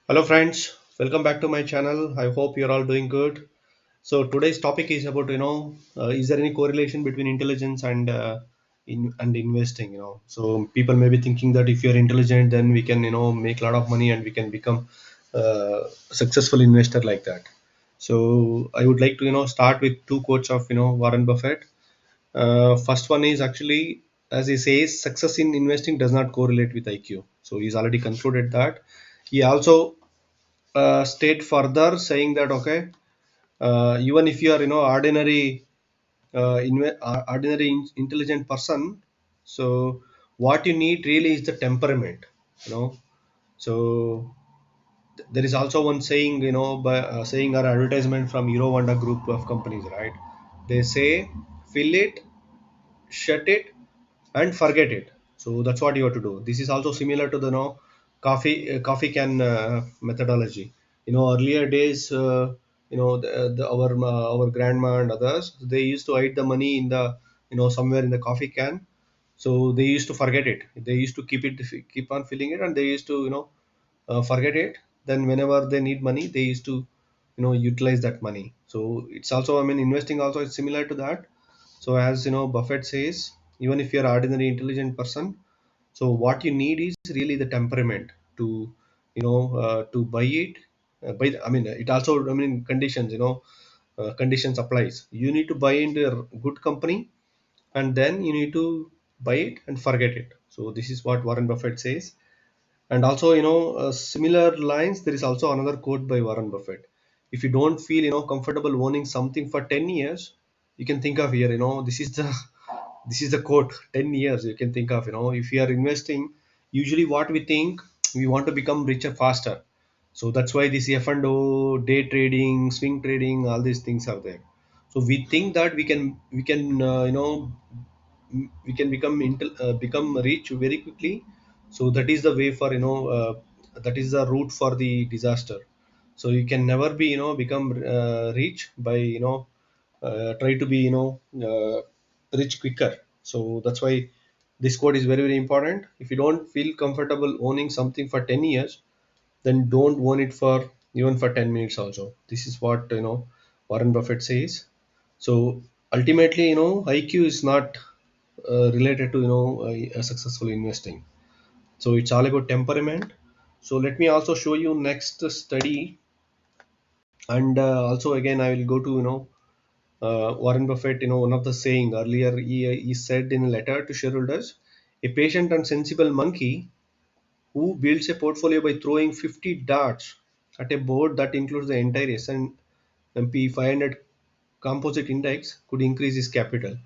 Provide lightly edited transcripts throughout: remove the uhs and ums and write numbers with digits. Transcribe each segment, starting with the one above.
Hello friends, welcome back to my channel. I hope you're all doing good. So today's topic is about is there any correlation between intelligence and investing? So people may be thinking that if you're intelligent, then we can make a lot of money and we can become successful investor like that. So I would like to start with two quotes of Warren Buffett. First one is actually, as he says, success in investing does not correlate with IQ. So he's already concluded that. He also state further saying that okay, even if you are ordinary ordinary intelligent person, so what you need really is the temperament. you know so there is also one saying, by saying or advertisement from Euro Honda group of companies, right? They say fill it, shut it, and forget it. So that's what you have to do. This is also similar to the coffee can methodology. Earlier days, our grandma and others, they used to hide the money in the somewhere in the coffee can. So they used to forget it. They used to keep on filling it, and they used to forget it. Then whenever they need money, they used to utilize that money. So it's also, I mean, investing also is similar to that. So as Buffett says, even if you're ordinary intelligent person, so what you need is really the temperament to to buy it. I mean, it also, I mean, conditions, conditions applies. You need to buy into a good company, and then you need to buy it and forget it. So this is what Warren Buffett says. And also, similar lines, there is also another quote by Warren Buffett. If you don't feel, comfortable owning something for 10 years, you can think of here, this is the this is the quote. 10 years you can think of, if you are investing, usually what we think, we want to become richer faster. So that's why this F&O, day trading, swing trading, all these things are there. So we think that we can we can become rich very quickly. So that is the way for that is the route for the disaster. So you can never be become rich by try to be rich quicker. So that's why this quote is very very important. If you don't feel comfortable owning something for 10 years, then don't own it for even for 10 minutes also. This is what Warren Buffett says. So ultimately, IQ is not related to a successful investing. So it's all about temperament. So let me also show you next study. And also again I will go to Warren Buffett. One of the saying earlier, he said in a letter to shareholders, a patient and sensible monkey who builds a portfolio by throwing 50 darts at a board that includes the entire S&P 500 composite index could increase his capital.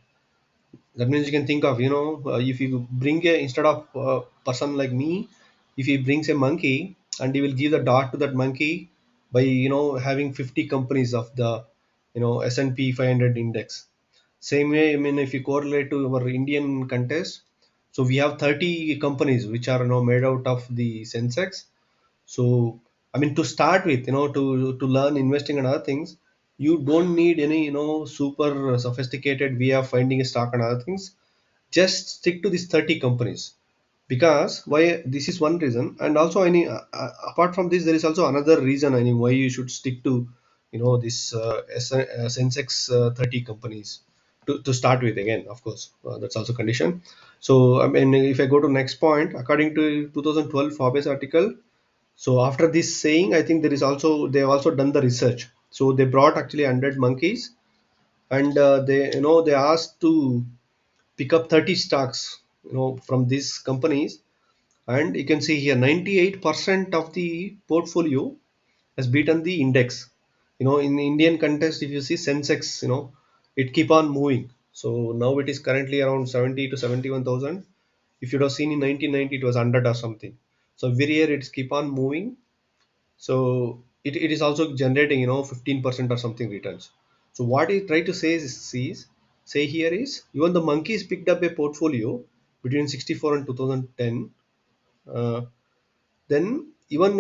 That means you can think of, if you bring a, instead of a person like me, if he brings a monkey and he will give the dart to that monkey by having 50 companies of the S&P 500 index. Same way, I mean, if you correlate to our Indian contest, so we have 30 companies which are made out of the Sensex. So, I mean, to start with, to learn investing and other things, you don't need any, super sophisticated way of finding a stock and other things. Just stick to these 30 companies. Because why, this is one reason. And also, any apart from this, there is also another reason, I mean, why you should stick to, this Sensex 30 companies to start with. Again, of course, that's also condition. So, I mean, if I go to next point, according to 2012 Forbes article, so after this saying, I think there is also, they have also done the research. So they brought actually 100 monkeys, and they they asked to pick up 30 stocks from these companies. And you can see here 98% of the portfolio has beaten the index. In the Indian context, if you see Sensex, it keep on moving. So now it is currently around 70 to 71,000. If you'd have seen in 1990, it was 100 or something. So every year it's keep on moving. So it is also generating 15% or something returns. So what he try to say here is, even the monkeys picked up a portfolio between 64 and 2010. uh, then even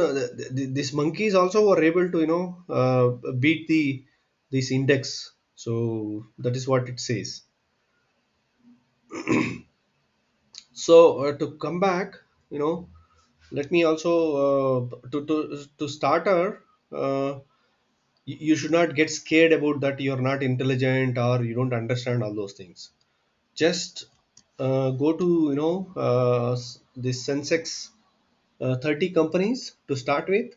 these monkeys also were able to beat the this index. So that is what it says. So to come back, you know let me also to starter, uh, you should not get scared about that you're not intelligent or you don't understand all those things. Just go to this Sensex 30 companies to start with,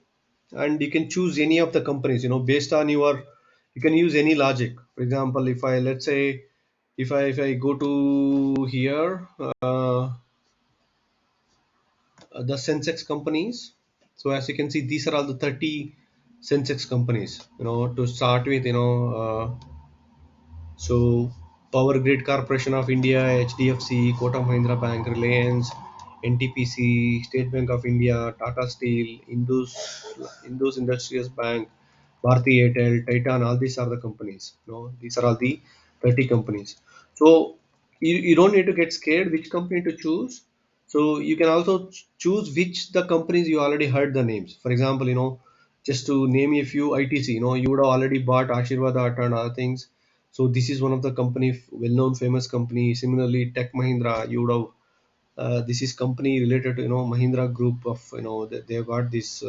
and you can choose any of the companies, based on your, you can use any logic. For example, if I, let's say, if I go to here, the Sensex companies. So as you can see, these are all the 30 Sensex companies, to start with. So Power Grid Corporation of India, HDFC, Kotak Mahindra Bank, Reliance, NTPC, State Bank of India, Tata Steel, Indus Industrials Bank, Bharti Airtel, Titan, all these are the companies. These are all the 30 companies. So you don't need to get scared which company to choose. So you can also choose which the companies you already heard the names. For example, just to name a few, ITC, you would have already bought Ashirwad Atta and other things. So this is one of the company, well-known, famous company. Similarly, Tech Mahindra, you would have. This is company related to Mahindra Group of, they have got this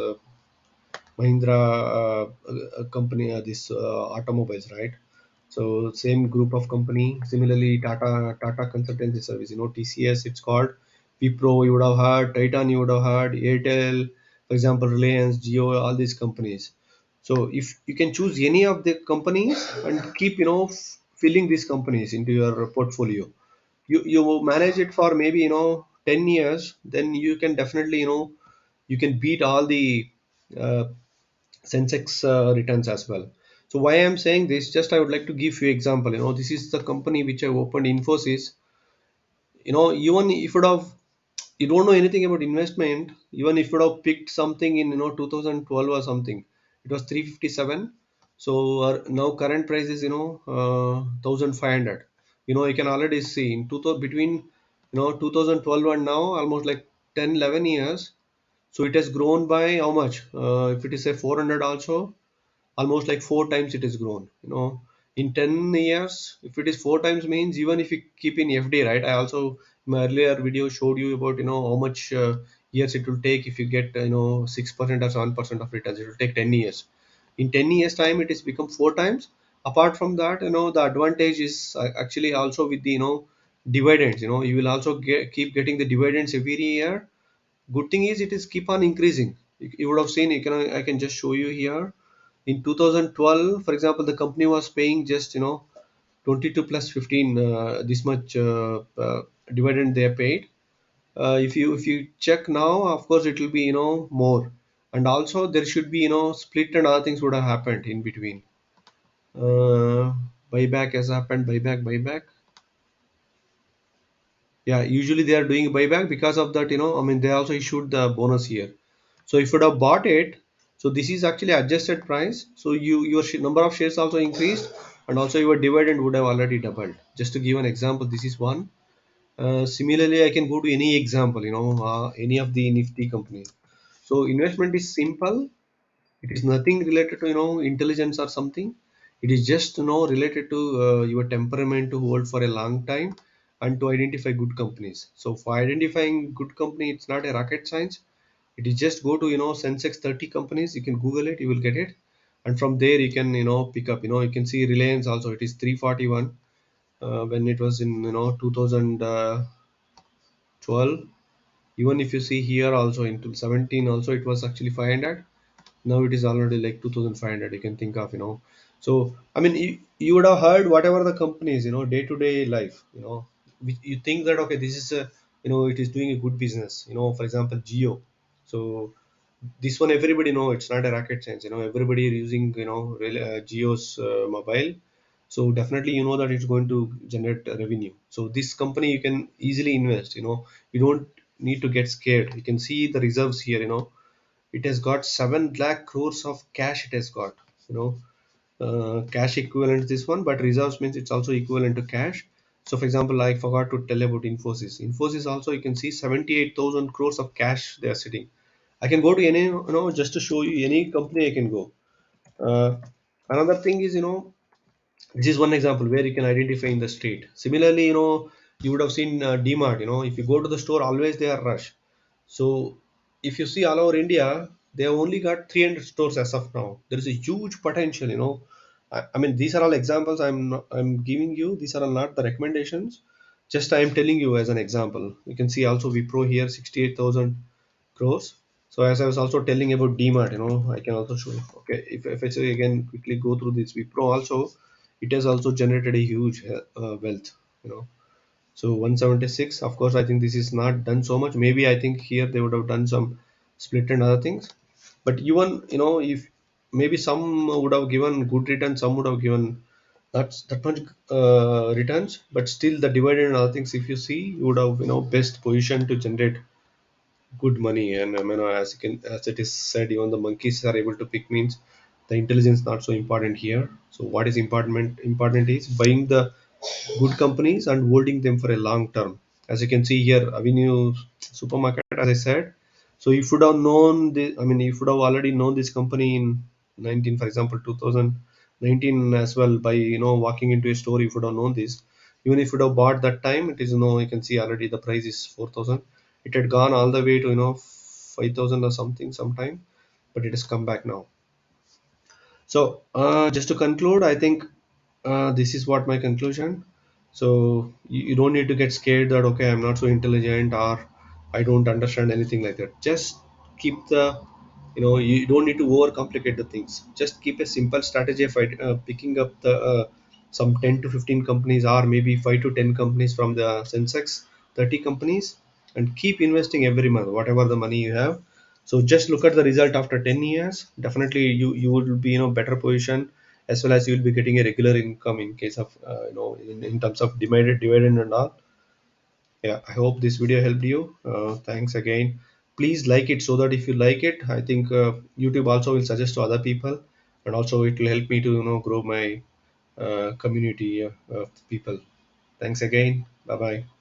Mahindra company, this automobiles, right? So same group of company. Similarly, Tata Consultancy Service, TCS, it's called. Wipro, you would have heard. Titan, you would have heard. Airtel, for example, Reliance, Jio, all these companies. So if you can choose any of the companies and keep filling these companies into your portfolio, you manage it for maybe 10 years, then you can definitely you can beat all the uh, Sensex returns as well. So why I'm saying this, just I would like to give you example. This is the company which I opened, Infosys. Even if you would have, you don't know anything about investment, even if you would have picked something in 2012 or something, it was 357. So now current price is 1500. You can already see in 2000, between 2012 and now, almost like 10 11 years. So it has grown by how much? If it is say 400 also, almost like four times it has grown. In 10 years, if it is four times, means even if you keep in FD, right? I also, in my earlier video, showed you about how much years it will take if you get 6% or 7% of returns. It will take 10 years. In 10 years time, it has become four times. Apart from that, the advantage is actually also with the dividends. You will also keep getting the dividends every year. Good thing is it is keep on increasing. You would have seen, I can just show you here. In 2012, for example, the company was paying just 22 plus 15, this much dividend they are paid. If you check now, of course it will be more. And also there should be split and other things would have happened in between. uh, Buyback has happened, buyback. Yeah, usually they are doing buyback. Because of that, I mean, they also issued the bonus here. So if you would have bought it, so this is actually adjusted price. So your number of shares also increased, and also your dividend would have already doubled. Just to give an example, this is one. Similarly, I can go to any example, any of the Nifty companies. So investment is simple. It is nothing related to intelligence or something. It is just related to your temperament to hold for a long time and to identify good companies. So for identifying good company, it's not a rocket science. It is just go to Sensex 30 companies. You can Google it, you will get it, and from there you can pick up. You can see Reliance also. It is 341 when it was in 2012. Even if you see here also in 2017 also, it was actually 500. Now it is already like 2500. You can think of. So I mean, you would have heard whatever the companies, day to day life, you think that okay, this is a, it is doing a good business. For example, Geo. So this one everybody know, it's not a rocket science. Everybody is using Geo's mobile. So definitely that it's going to generate revenue. So this company you can easily invest. You don't need to get scared. You can see the reserves here. It has got 7 lakh crores of cash. It has got, you know cash equivalent, this one, but reserves means it's also equivalent to cash. So for example, I forgot to tell about Infosys also, you can see 78,000 crores of cash they are sitting. I can go to any, just to show you any company I can go. uh, Another thing is, this is one example where you can identify in the street. Similarly, you would have seen DMart. If you go to the store, always they are rush. So if you see all over India, they have only got 300 stores as of now. There is a huge potential, you know. I mean, these are all examples I'm giving you. These are all not the recommendations. Just I am telling you as an example. You can see also Wipro here, 68,000 crores. So as I was also telling about DMart, you know, I can also show you. Okay, if I say again quickly go through this Wipro also, it has also generated a huge wealth, you know. So 176, of course, I think this is not done so much. Maybe I think here they would have done some split and other things. But even, you know, if maybe some would have given good returns, some would have given not that much returns, but still the dividend and other things, if you see, you would have, you know, best position to generate good money. And I mean, as you can, as it is said, even the monkeys are able to pick means the intelligence not so important here. So what is important is buying the good companies and holding them for a long term. As you can see here, Avenue Supermarket, as I said. So if you would have known the, I mean, if you would have already known this company in 19, for example, 2019 as well, by, you know, walking into a store, if you would have known this, even if you would have bought that time, it is, you know, you can see already the price is 4,000. It had gone all the way to, you know, 5,000 or something sometime, but it has come back now. So, just to conclude, I think this is what my conclusion. So, you don't need to get scared that, okay, I'm not so intelligent or I don't understand anything like that. Just keep the, you know, you don't need to overcomplicate the things. Just keep a simple strategy of picking up the some 10 to 15 companies or maybe 5 to 10 companies from the Sensex 30 companies, and keep investing every month, whatever the money you have. So just look at the result after 10 years. Definitely you will be in a better position, as well as you will be getting a regular income in case of you know, in terms of dividend and all. Yeah, I hope this video helped you. Thanks again. Please like it, so that if you like it, I think YouTube also will suggest to other people, and also it will help me to, you know, grow my community of people. Thanks again. Bye bye.